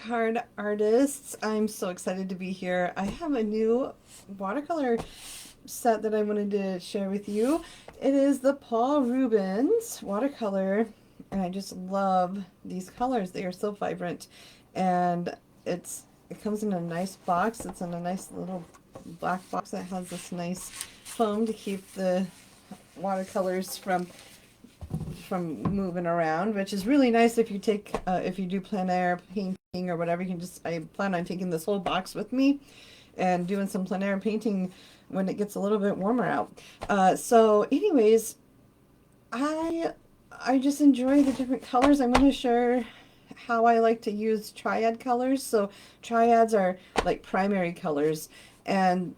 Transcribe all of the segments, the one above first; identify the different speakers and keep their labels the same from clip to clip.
Speaker 1: card artists. I'm so excited to be here. I have a new watercolor set that I wanted to share with you. It is the Paul Rubens watercolor, and I just love these colors. They are so vibrant, and it comes in a nice box. It's in a nice little black box that has this nice foam to keep the watercolors from moving around, which is really nice if you take if you do plein air painting or whatever. You can just, I plan on taking this whole box with me and doing some plein air painting when it gets a little bit warmer out. So anyways, I I just enjoy the different colors. I'm going to share how I like to use triad colors. So triads are like primary colors, and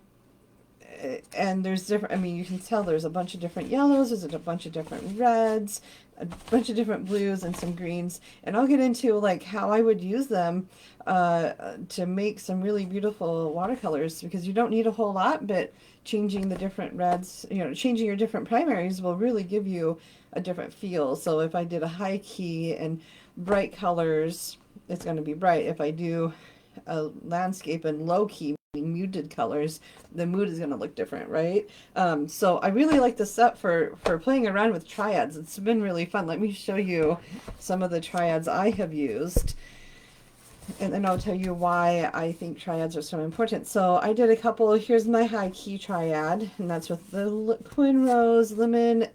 Speaker 1: there's different, I mean, you can tell there's a bunch of different yellows, there's a bunch of different reds, a bunch of different blues, and some greens. And I'll get into like how I would use them to make some really beautiful watercolors, because you don't need a whole lot, but changing the different reds, changing your different primaries will really give you a different feel. So if I did a high key and bright colors, it's going to be bright. If I do a landscape and low key muted colors, the mood is going to look different, right? So I really like this set for playing around with triads. It's been really fun. Let me show you some of the triads I have used, and then I'll tell you why I think triads are so important. So I did a couple. Here's my high key triad, and that's with the Quin Rose, Lemon,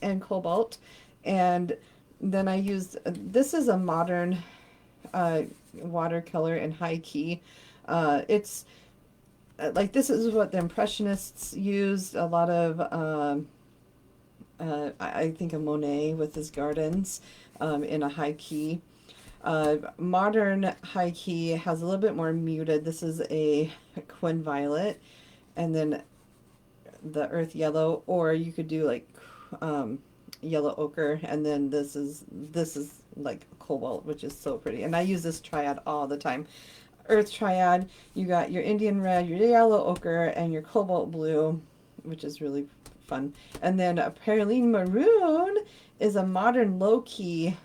Speaker 1: and Cobalt. And then I used, this is a modern watercolor in high key. It's like, this is what the Impressionists used. A lot of, I think of Monet with his gardens in a high key. Modern high key has a little bit more muted. This is a Quin Violet, and then the Earth Yellow, or you could do like yellow ochre, and then this is like cobalt, which is so pretty. And I use this triad all the time. Earth triad, you got your Indian red, your yellow ochre, and your cobalt blue, which is really fun. And then a Praline maroon is a modern low key,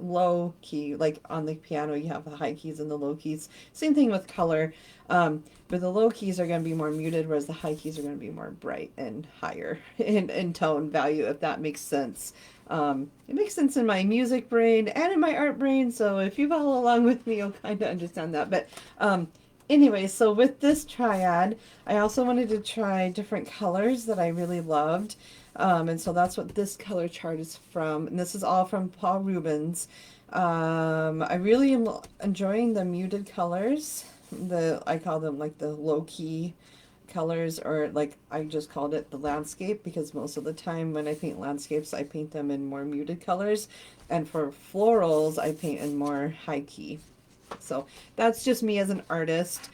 Speaker 1: like on the piano you have the high keys and the low keys. Same thing with color, but the low keys are going to be more muted, whereas the high keys are going to be more bright and higher in tone value, if that makes sense. It makes sense in my music brain and in my art brain, so if you follow along with me, you'll kind of understand that. But anyway, so with this triad, I also wanted to try different colors that I really loved. And so that's what this color chart is from. And this is all from Paul Rubens. I really am enjoying the muted colors. I call them like the low-key colors, or like I just called it the landscape, because most of the time when I paint landscapes, I paint them in more muted colors. And for florals, I paint in more high-key. So that's just me as an artist.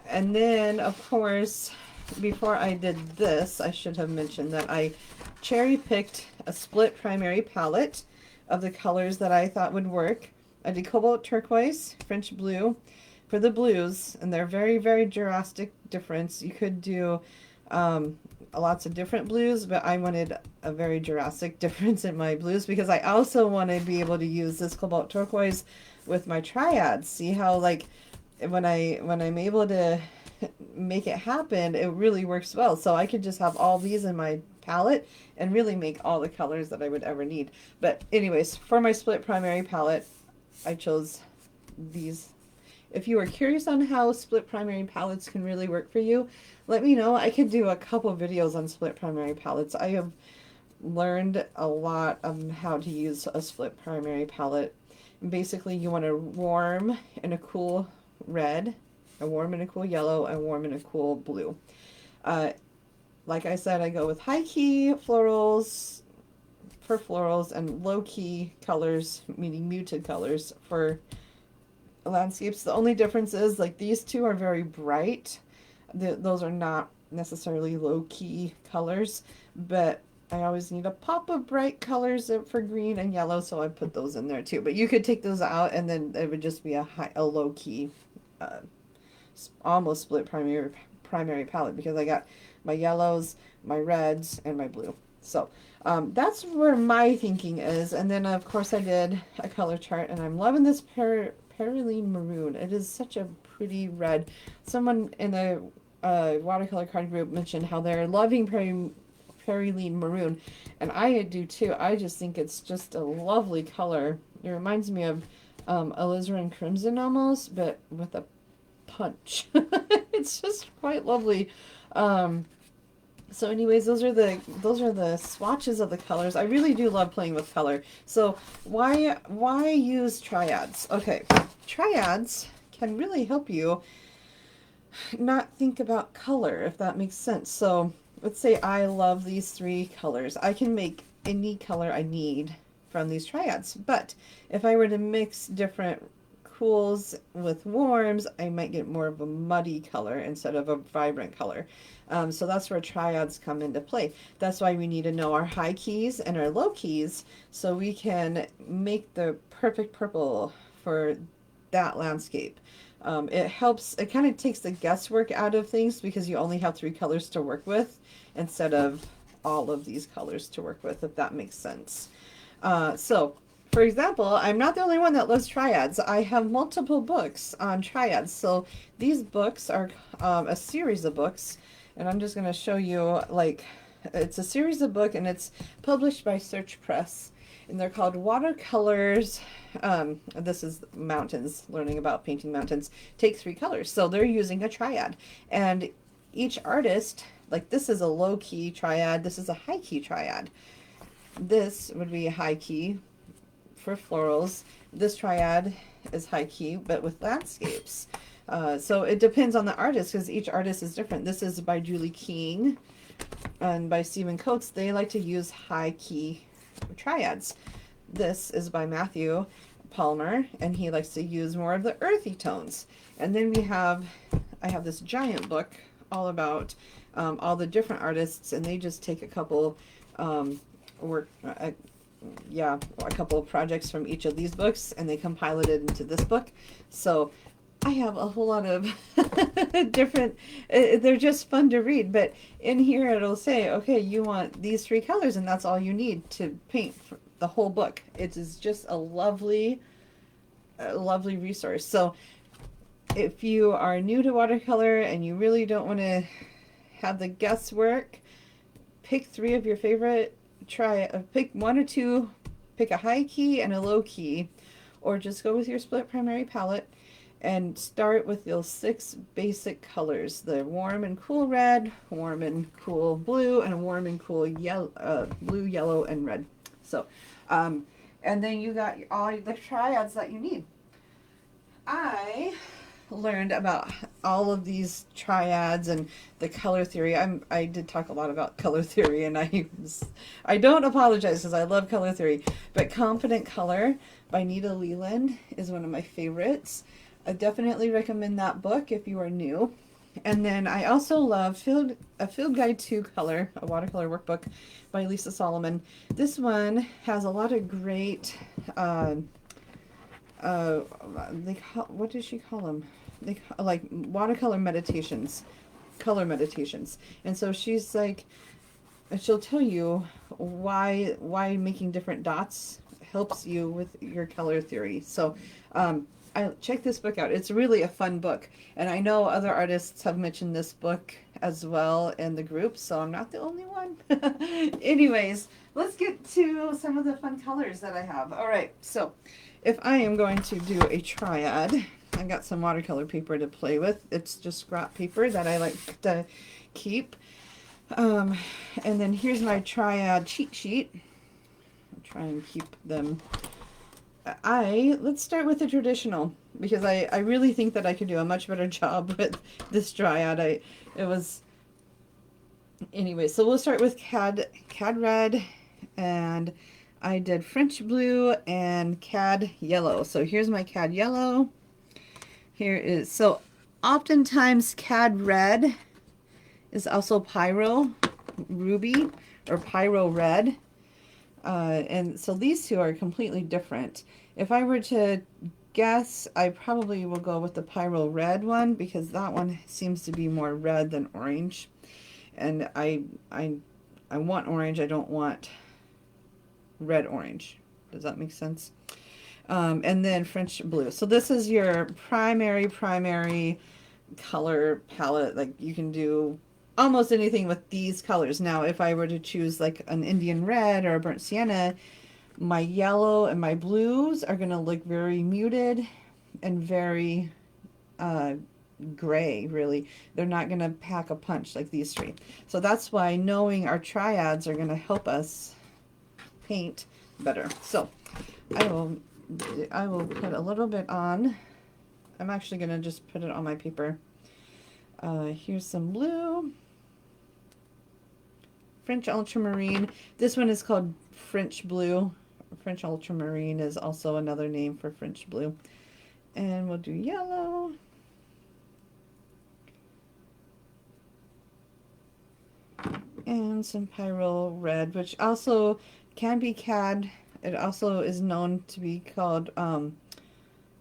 Speaker 1: And then, of course, before I did this, I should have mentioned that I cherry-picked a split primary palette of the colors that I thought would work. I did cobalt turquoise, French blue for the blues, and they're very, very drastic difference. You could do lots of different blues, but I wanted a very drastic difference in my blues, because I also want to be able to use this cobalt turquoise with my triads. See how, like, when I'm able to make it happen, it really works well. So I could just have all these in my palette and really make all the colors that I would ever need. But anyways, for my split primary palette, I chose these. If you are curious on how split primary palettes can really work for you, let me know. I could do a couple videos on split primary palettes. I have learned a lot of how to use a split primary palette. And basically, you want a warm and a cool red, a warm and a cool yellow, a warm and a cool blue. Like I said, I go with high key florals for florals and low key colors, meaning muted colors, for landscapes. The only difference is, like, these two are very bright. Those are not necessarily low key colors, but I always need a pop of bright colors for green and yellow, so I put those in there too. But you could take those out, and then it would just be a low key, almost split primary palette, because I got my yellows, my reds, and my blue. So that's where my thinking is. And then of course I did a color chart, and I'm loving this Perylene Maroon. It is such a pretty red. Someone in the watercolor card group mentioned how they're loving Perylene Maroon, and I do too. I just think it's just a lovely color. It reminds me of alizarin crimson almost, but with a punch. It's just quite lovely. So anyways, those are the swatches of the colors. I really do love playing with color. So why use triads? Okay, triads can really help you not think about color, if that makes sense. So let's say I love these three colors. I can make any color I need from these triads. But if I were to mix different cools with warms, I might get more of a muddy color instead of a vibrant color. So that's where triads come into play. That's why we need to know our high keys and our low keys so we can make the perfect purple for that landscape. It helps, it kind of takes the guesswork out of things because you only have three colors to work with instead of all of these colors to work with, if that makes sense. So, for example, I'm not the only one that loves triads. I have multiple books on triads. So these books are a series of books, and I'm just going to show you, like, it's a series of books, and it's published by Search Press, and they're called Watercolors. This is mountains, learning about painting mountains. Take three colors. So they're using a triad, and each artist, like this is a low key triad, this is a high key triad. This would be a high key for florals. This triad is high key, but with landscapes. So it depends on the artist because each artist is different. This is by Julie King and by Stephen Coates. They like to use high key triads. This is by Matthew Palmer, and he likes to use more of the earthy tones. And then I have this giant book all about all the different artists, and they just take a couple a couple of projects from each of these books, and they compile it into this book. So I have a whole lot of different, they're just fun to read, but in here it'll say, okay, you want these three colors, and that's all you need to paint the whole book. It is just a lovely resource. So if you are new to watercolor and you really don't want to have the guesswork, pick three of your favorite, pick one or two, pick a high key and a low key, or just go with your split primary palette and start with those 6 basic colors: the warm and cool red, warm and cool blue, and warm and cool yellow, blue, yellow, and red. So, and then you got all the triads that you need. I learned about all of these triads and the color theory. I did talk a lot about color theory, and I don't apologize because I love color theory. But Confident Color by Nita Leland is one of my favorites. I definitely recommend that book if you are new. And then I also love A Field Guide to Color, a watercolor workbook by Lisa Solomon. This one has a lot of great what does she call them? Like watercolor meditations, color meditations. And so she's like, she'll tell you why making different dots helps you with your color theory. So I check this book out. It's really a fun book, and I know other artists have mentioned this book as well in the group, so I'm not the only one. Anyways, let's get to some of the fun colors that I have. All right, so if I am going to do a triad, I got some watercolor paper to play with. It's just scrap paper that I like to keep. And then here's my triad cheat sheet. I'll try and keep them. Let's start with the traditional, because I really think that I could do a much better job with this triad. Anyway, so we'll start with cad red, and I did French blue and cad yellow. So here's my cad yellow. So oftentimes cad red is also pyro ruby or pyro red. And so these two are completely different. If I were to guess, I probably will go with the pyro red one because that one seems to be more red than orange. And I want orange. I don't want red orange. Does that make sense? And then French blue. So this is your primary color palette. Like you can do almost anything with these colors. Now, if I were to choose like an Indian red or a burnt sienna, my yellow and my blues are going to look very muted and very uh, gray, really. They're not going to pack a punch like these three. So that's why knowing our triads are going to help us paint better. So I will I will put a little bit on. I'm actually going to just put it on my paper. Here's some blue. French ultramarine. This one is called French blue. French ultramarine is also another name for French blue. And we'll do yellow. And some pyrrole red, which also can be cad. It also is known to be called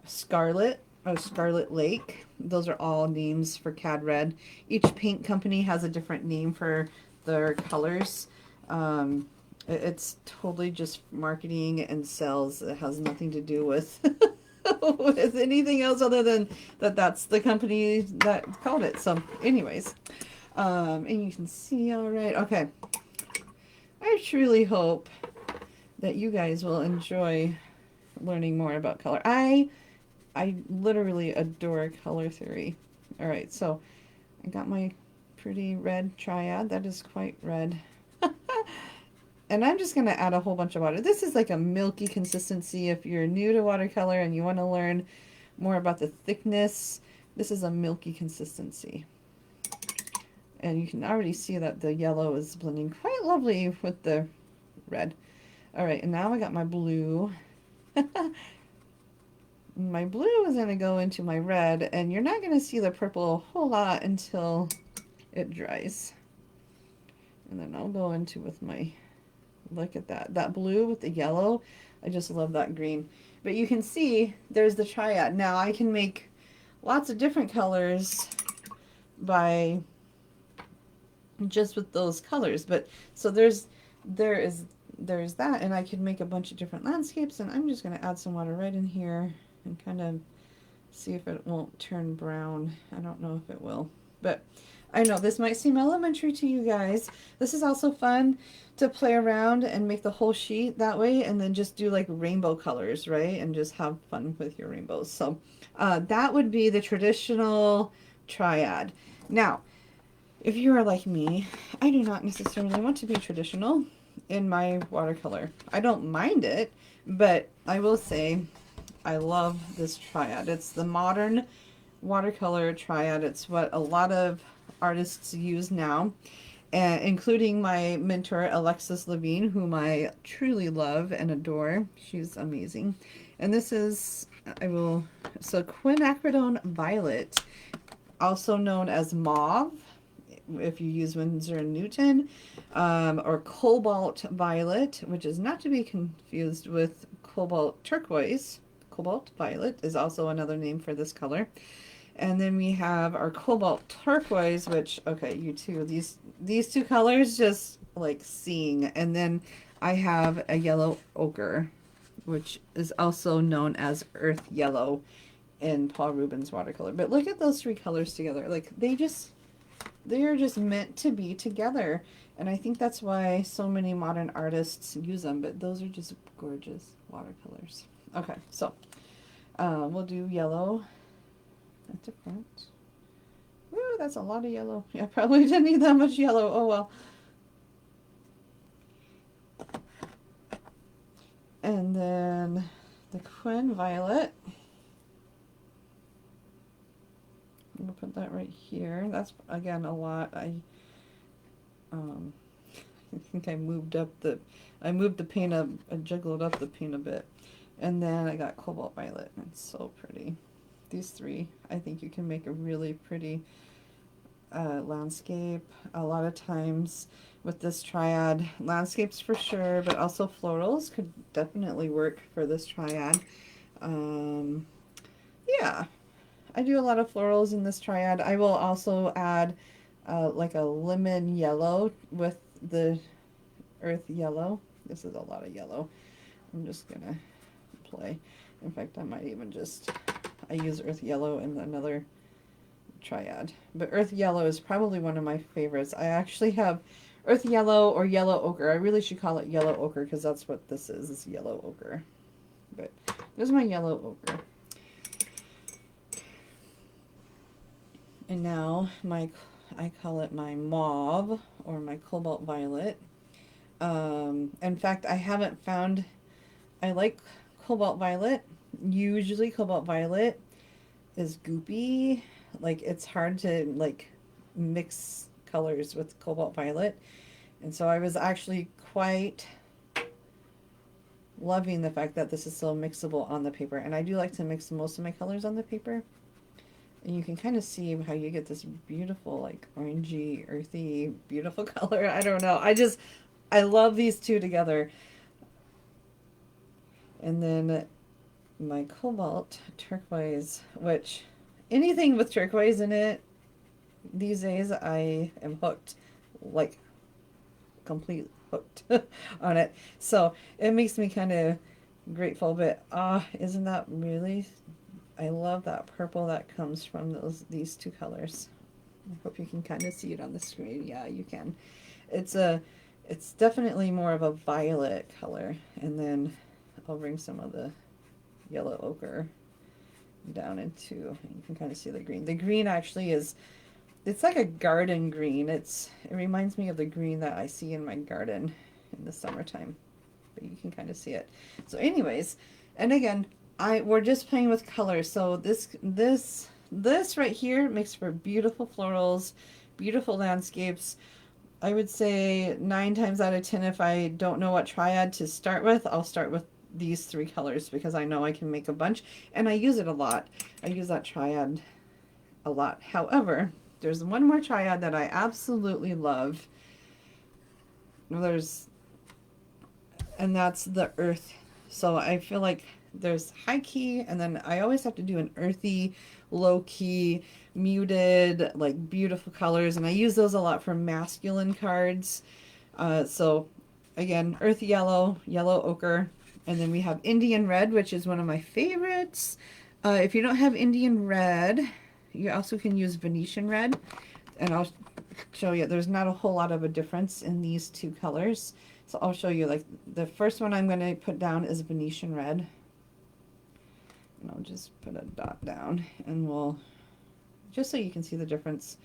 Speaker 1: scarlet or scarlet lake. Those are all names for cad red. Each paint company has a different name for their colors. It's totally just marketing and sales. It has nothing to do with with anything else other than that's the company that called it. So anyways, and you can see all right. Okay. I truly hope that you guys will enjoy learning more about color. I literally adore color theory. All right, so I got my pretty red triad. That is quite red. And I'm just going to add a whole bunch of water. This is like a milky consistency. If you're new to watercolor and you want to learn more about the thickness, this is a milky consistency. And you can already see that the yellow is blending quite lovely with the red. All right, and now I got my blue. My blue is going to go into my red, and you're not going to see the purple a whole lot until it dries. And then I'll go into with my, look at that blue with the yellow. I just love that green. But you can see there's the triad. Now I can make lots of different colors by just with those colors. But so there is that, and I could make a bunch of different landscapes, and I'm just going to add some water right in here and kind of see if it won't turn brown. I don't know if it will, but I know this might seem elementary to you guys. This is also fun to play around and make the whole sheet that way, and then just do like rainbow colors, right? And just have fun with your rainbows. So that would be the traditional triad. Now, if you are like me, I do not necessarily want to be traditional in my watercolor. I don't mind it, but I will say I love this triad. It's the modern watercolor triad. It's what a lot of artists use now, including my mentor Alexis Levine, whom I truly love and adore. She's amazing. And this is, so quinacridone violet, also known as mauve, if you use Winsor & Newton, or cobalt violet, which is not to be confused with cobalt turquoise. Cobalt violet is also another name for this color. And then we have our cobalt turquoise, which, okay, you two, these two colors just like seeing. And then I have a yellow ochre, which is also known as earth yellow in Paul Rubens watercolor. But look at those three colors together. Like they are just meant to be together. And I think that's why so many modern artists use them. But those are just gorgeous watercolors. Okay, so we'll do yellow at the front. Ooh, that's a lot of yellow. Yeah, probably didn't need that much yellow. Oh well. And then the Quin Violet. I'm gonna put that right here. That's again a lot. I think I moved the paint up, I jiggled up the paint a bit. And then I got Cobalt Violet. It's so pretty. These three, I think you can make a really pretty landscape. A lot of times with this triad, landscapes for sure, but also florals could definitely work for this triad. Yeah, I do a lot of florals in this triad. I will also add like a lemon yellow with the earth yellow. This is a lot of yellow. I'm just gonna play. In fact, I might even just, I use earth yellow in another triad. But earth yellow is probably one of my favorites. I actually have earth yellow or yellow ochre. I really should call it yellow ochre because that's what this is yellow ochre. But there's my yellow ochre. And now I call it my mauve or my cobalt violet. In fact, I haven't found, I like cobalt violet. Usually cobalt violet is goopy. Like it's hard to like mix colors with cobalt violet. And so I was actually quite loving the fact that this is so mixable on the paper. And I do like to mix most of my colors on the paper. And you can kind of see how you get this beautiful, like orangey, earthy, beautiful color. I don't know. I love these two together. And then my cobalt turquoise, which anything with turquoise in it these days, I am hooked, like complete hooked on it. So it makes me kind of grateful, but isn't that really, I love that purple that comes from these two colors. I hope you can kind of see it on the screen. Yeah, you can. It's definitely more of a violet color, and then I'll bring some of the yellow ochre down into, you can kind of see the green. The green actually is, it's like a garden green. It reminds me of the green that I see in my garden in the summertime, but you can kind of see it. So anyways, and again, we're just playing with colors. So this right here makes for beautiful florals, beautiful landscapes. I would say 9 times out of 10, if I don't know what triad to start with, I'll start with these 3 colors because I know I can make a bunch, and I use it a lot. I use that triad a lot. However, there's one more triad that I absolutely love. And that's the earth. So I feel like there's high key, and then I always have to do an earthy, low key, muted, like beautiful colors, and I use those a lot for masculine cards. So again, earth yellow, yellow ochre, and then we have Indian red, which is one of my favorites. If you don't have Indian red, you also can use Venetian red, and I'll show you. There's not a whole lot of a difference in these two colors. So I'll show you, like the first one I'm going to put down is Venetian red. And I'll just put a dot down, and we'll, just so you can see the difference.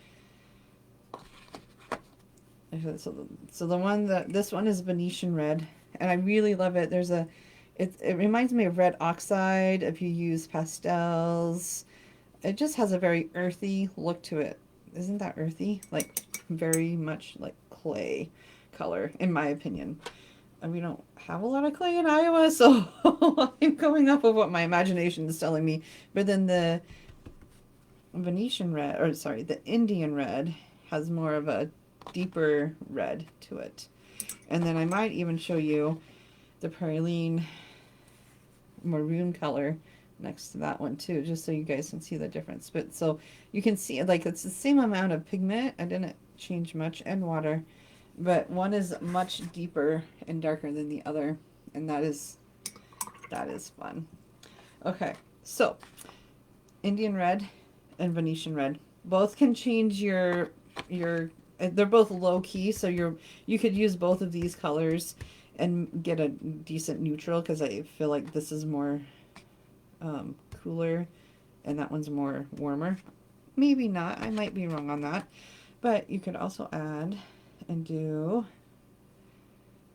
Speaker 1: So the one this one is Venetian red, and I really love it. It reminds me of red oxide if you use pastels. It just has a very earthy look to it. Isn't that earthy? Like very much like clay color, in my opinion. And we don't have a lot of clay in Iowa, so I'm going off of what my imagination is telling me. But then the Venetian red, or sorry, the Indian red has more of a deeper red to it. And then I might even show you the praline maroon color next to that one too, just so you guys can see the difference. But so you can see, like, it's the same amount of pigment. I didn't change much, and water, but one is much deeper and darker than the other, and that is fun. Okay, so Indian red and Venetian red both can change your they're both low key, so you could use both of these colors and get a decent neutral, because I feel like this is more cooler and that one's more warmer. Maybe not, I might be wrong on that. But you could also add and do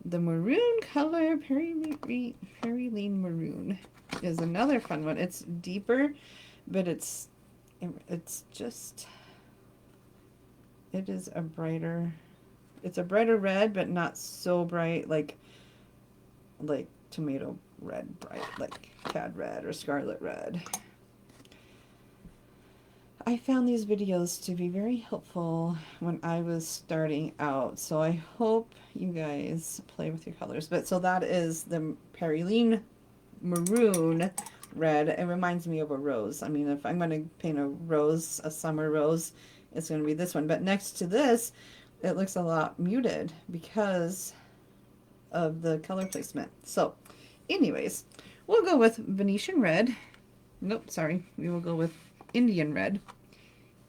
Speaker 1: the maroon color. Praline maroon is another fun one. It's deeper, but it's just, it is a brighter, it's a brighter red, but not so bright like tomato red bright, like cad red or scarlet red. I found these videos to be very helpful when I was starting out, so I hope you guys play with your colors. But so that is the praline maroon red. It reminds me of a rose. I mean, if I'm going to paint a rose, a summer rose, it's going to be this one. But next to this, it looks a lot muted because of the color placement. So anyways, We'll go with Venetian red. Nope, sorry. We will go with Indian red.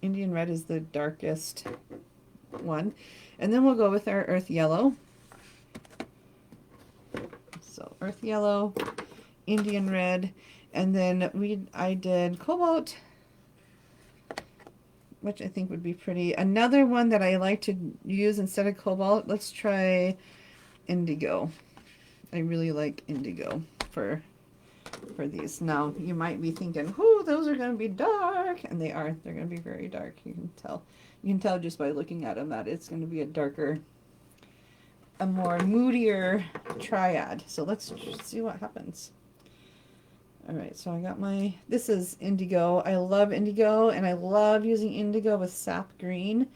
Speaker 1: Indian red is the darkest one. And then we'll go with our earth yellow. So earth yellow, Indian red, and then I did cobalt, which I think would be pretty. Another one that I like to use instead of cobalt, let's try indigo. I really like indigo for these. Now, you might be thinking, "Whoo, those are going to be dark." And they are. They're going to be very dark. You can tell. You can tell just by looking at them that it's going to be a darker, a more moodier triad. So let's see what happens. All right, so I got my, this is indigo. I love indigo, and I love using indigo with sap green.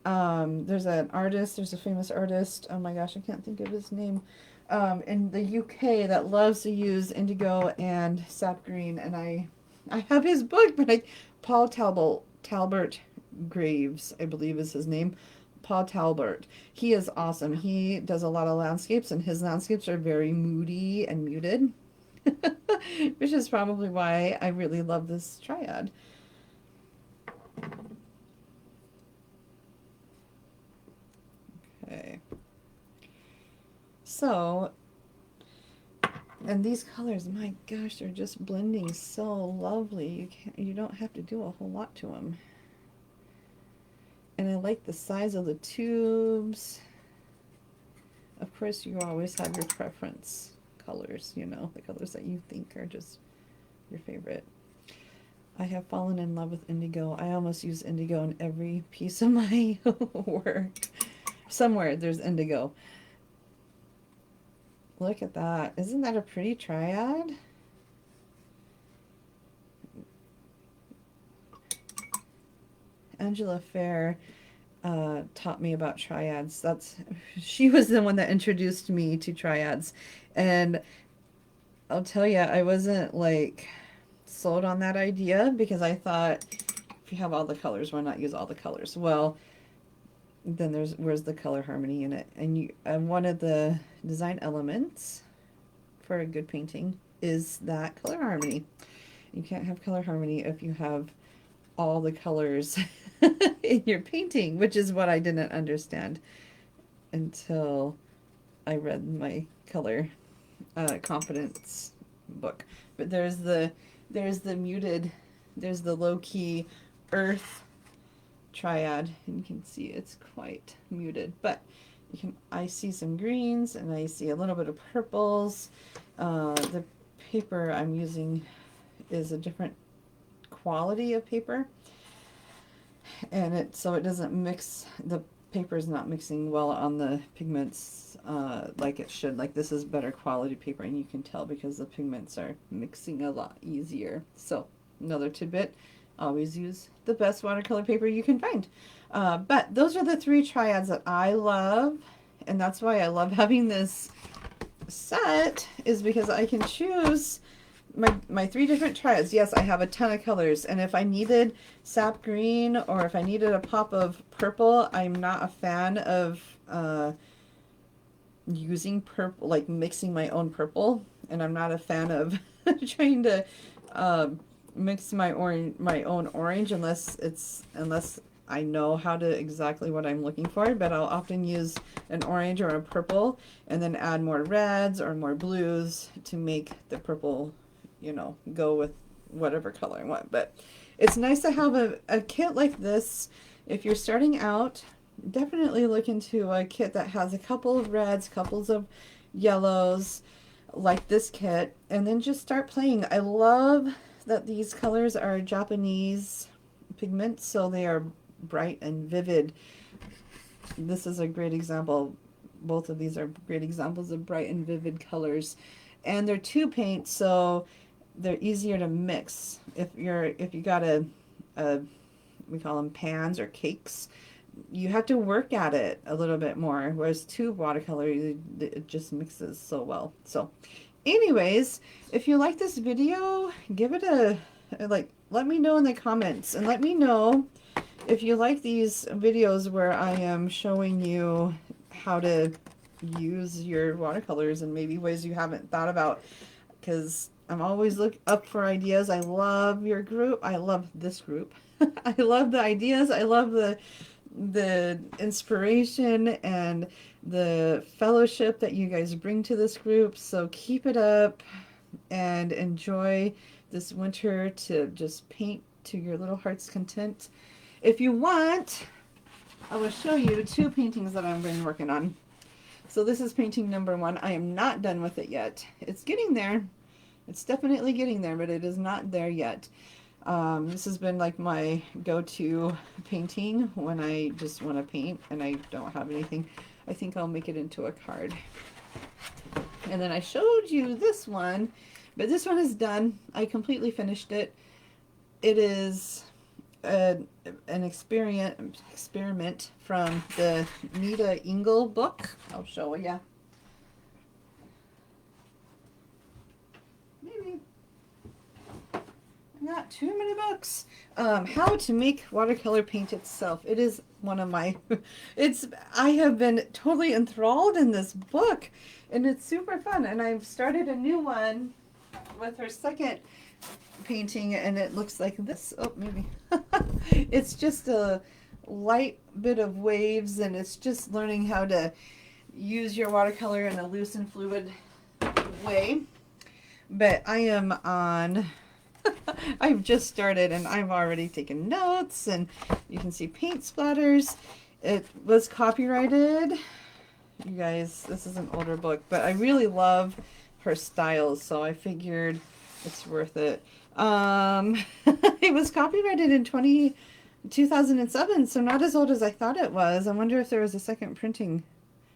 Speaker 1: There's an artist, there's a famous artist, oh my gosh, I can't think of his name, in the UK that loves to use indigo and sap green, and I have his book, but Paul Talbert Graves, I believe is his name. Paul Talbert. He is awesome. He does a lot of landscapes, and his landscapes are very moody and muted. Which is probably why I really love this triad. Okay. So, and these colors, my gosh, they're just blending so lovely. You don't have to do a whole lot to them. And I like the size of the tubes. Of course, you always have your preference colors, you know, the colors that you think are just your favorite. I have fallen in love with indigo. I almost use indigo in every piece of my work. Somewhere there's indigo. Look at that. Isn't that a pretty triad? Angela Fair taught me about triads. She was the one that introduced me to triads. And I'll tell you, I wasn't like sold on that idea because I thought if you have all the colors, why not use all the colors? Well, then where's the color harmony in it? And one of the design elements for a good painting is that color harmony. You can't have color harmony if you have all the colors in your painting, which is what I didn't understand until I read my color confidence book. But there's the muted, there's the low-key earth triad, and you can see it's quite muted, but I see some greens and I see a little bit of purples. The paper I'm using is a different quality of paper, and so it doesn't mix, the paper is not mixing well on the pigments like it should. Like, this is better quality paper, and you can tell because the pigments are mixing a lot easier. So another tidbit, always use the best watercolor paper you can find. But those are the three triads that I love, and that's why I love having this set, is because I can choose my three different triads. Yes, I have a ton of colors, and if I needed sap green or if I needed a pop of purple, I'm not a fan of using purple, like mixing my own purple, and I'm not a fan of trying to mix my own orange unless I know how to exactly what I'm looking for. But I'll often use an orange or a purple and then add more reds or more blues to make the purple, you know, go with whatever color I want. But it's nice to have a kit like this. If you're starting out, definitely look into a kit that has a couple of reds, couples of yellows, like this kit, and then just start playing. I love that these colors are Japanese pigments, so they are bright and vivid. This is a great example. Both of these are great examples of bright and vivid colors, and they're two paints, so they're easier to mix. If you got we call them pans or cakes, you have to work at it a little bit more, whereas tube watercolor, it just mixes so well. So anyways, if you like this video, give it a like, let me know in the comments, and let me know if you like these videos where I am showing you how to use your watercolors and maybe ways you haven't thought about. because I'm always up for ideas. I love your group. I love this group. I love the ideas. I love the inspiration and the fellowship that you guys bring to this group. So keep it up and enjoy this winter to just paint to your little heart's content. If you want, I will show you 2 paintings that I've been working on. So this is painting number 1. I am not done with it yet. It's getting there. It's definitely getting there, but it is not there yet. This has been like my go-to painting when I just want to paint and I don't have anything. I think I'll make it into a card. And then I showed you this one, but this one is done. I completely finished it. It is an experiment from the Nita Engel book. I'll show you. Maybe not too many books. How to make watercolor paint itself. It is one of my I have been totally enthralled in this book, and it's super fun. And I've started a new one with her second painting, and it looks like this. Oh, maybe it's just a light bit of waves, and it's just learning how to use your watercolor in a loose and fluid way. But I am on I've just started and I've already taken notes, and you can see paint splatters. It was copyrighted. You guys, this is an older book, but I really love her styles, so I figured it's worth it. It was copyrighted in 2007, so not as old as I thought it was. I wonder if there was a second printing,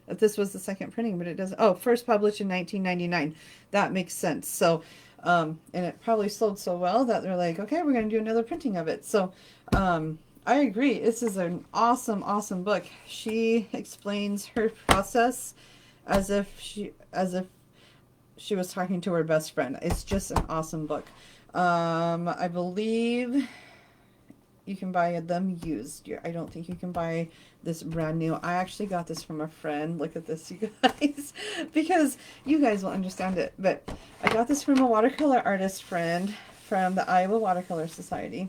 Speaker 1: if this was the second printing, but it doesn't. Oh, first published in 1999. That makes sense. So, and it probably sold so well that they're like, okay, we're going to do another printing of it. So, I agree. This is an awesome, awesome book. She explains her process as if she was talking to her best friend. It's just an awesome book. I believe you can buy them used. I don't think you can buy this brand new. I actually got this from a friend. Look at this, you guys, because you guys will understand it. But I got this from a watercolor artist friend from the Iowa Watercolor Society,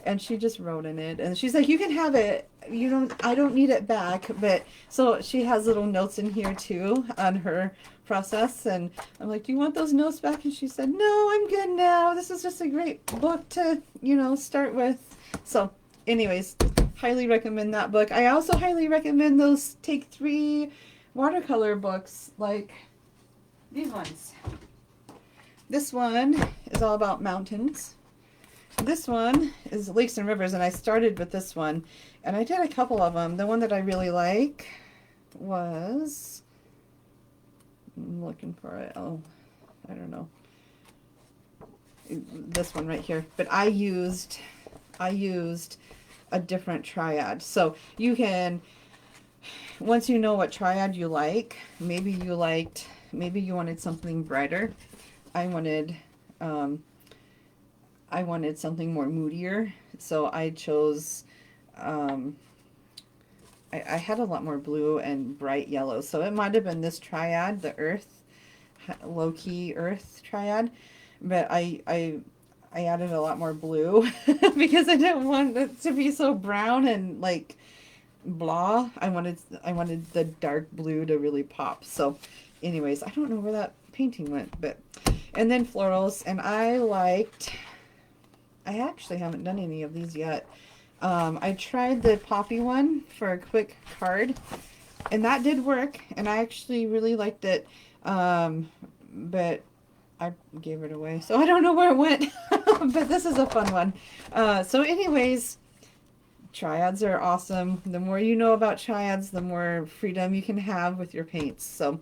Speaker 1: and she just wrote in it, and she's like, you can have it. I don't need it back. But so she has little notes in here too on her process, and I'm like, do you want those notes back? And she said, no, I'm good now. This is just a great book to, start with. So anyways, highly recommend that book. I also highly recommend those Take 3 watercolor books, like these ones. This one is all about mountains. This one is lakes and rivers, and I started with this one, and I did a couple of them. The one that I really like was, I'm looking for it. Oh, I don't know. This one right here. But I used a different triad. So you can, once you know what triad you like, maybe you wanted something brighter. I wanted something more moodier, so I chose, I had a lot more blue and bright yellow, so it might have been this triad, the earth, low-key earth triad, but I added a lot more blue because I didn't want it to be so brown and like blah. I wanted the dark blue to really pop. So anyways, I don't know where that painting went, but, and then florals, and I actually haven't done any of these yet. I tried the poppy one for a quick card, and that did work, and I actually really liked it, but I gave it away, so I don't know where it went. But this is a fun one. So anyways, triads are awesome. The more you know about triads, the more freedom you can have with your paints. So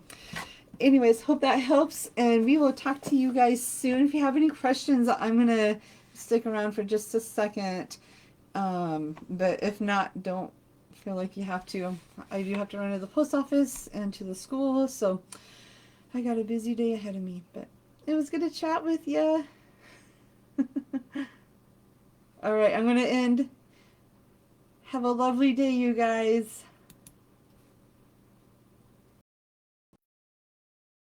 Speaker 1: anyways, hope that helps, and we will talk to you guys soon. If you have any questions, I'm gonna stick around for just a second, but if not, don't feel like you have to. I do have to run to the post office and to the school, so I got a busy day ahead of me, but it was good to chat with you. All right, I'm gonna end. Have a lovely day, you guys.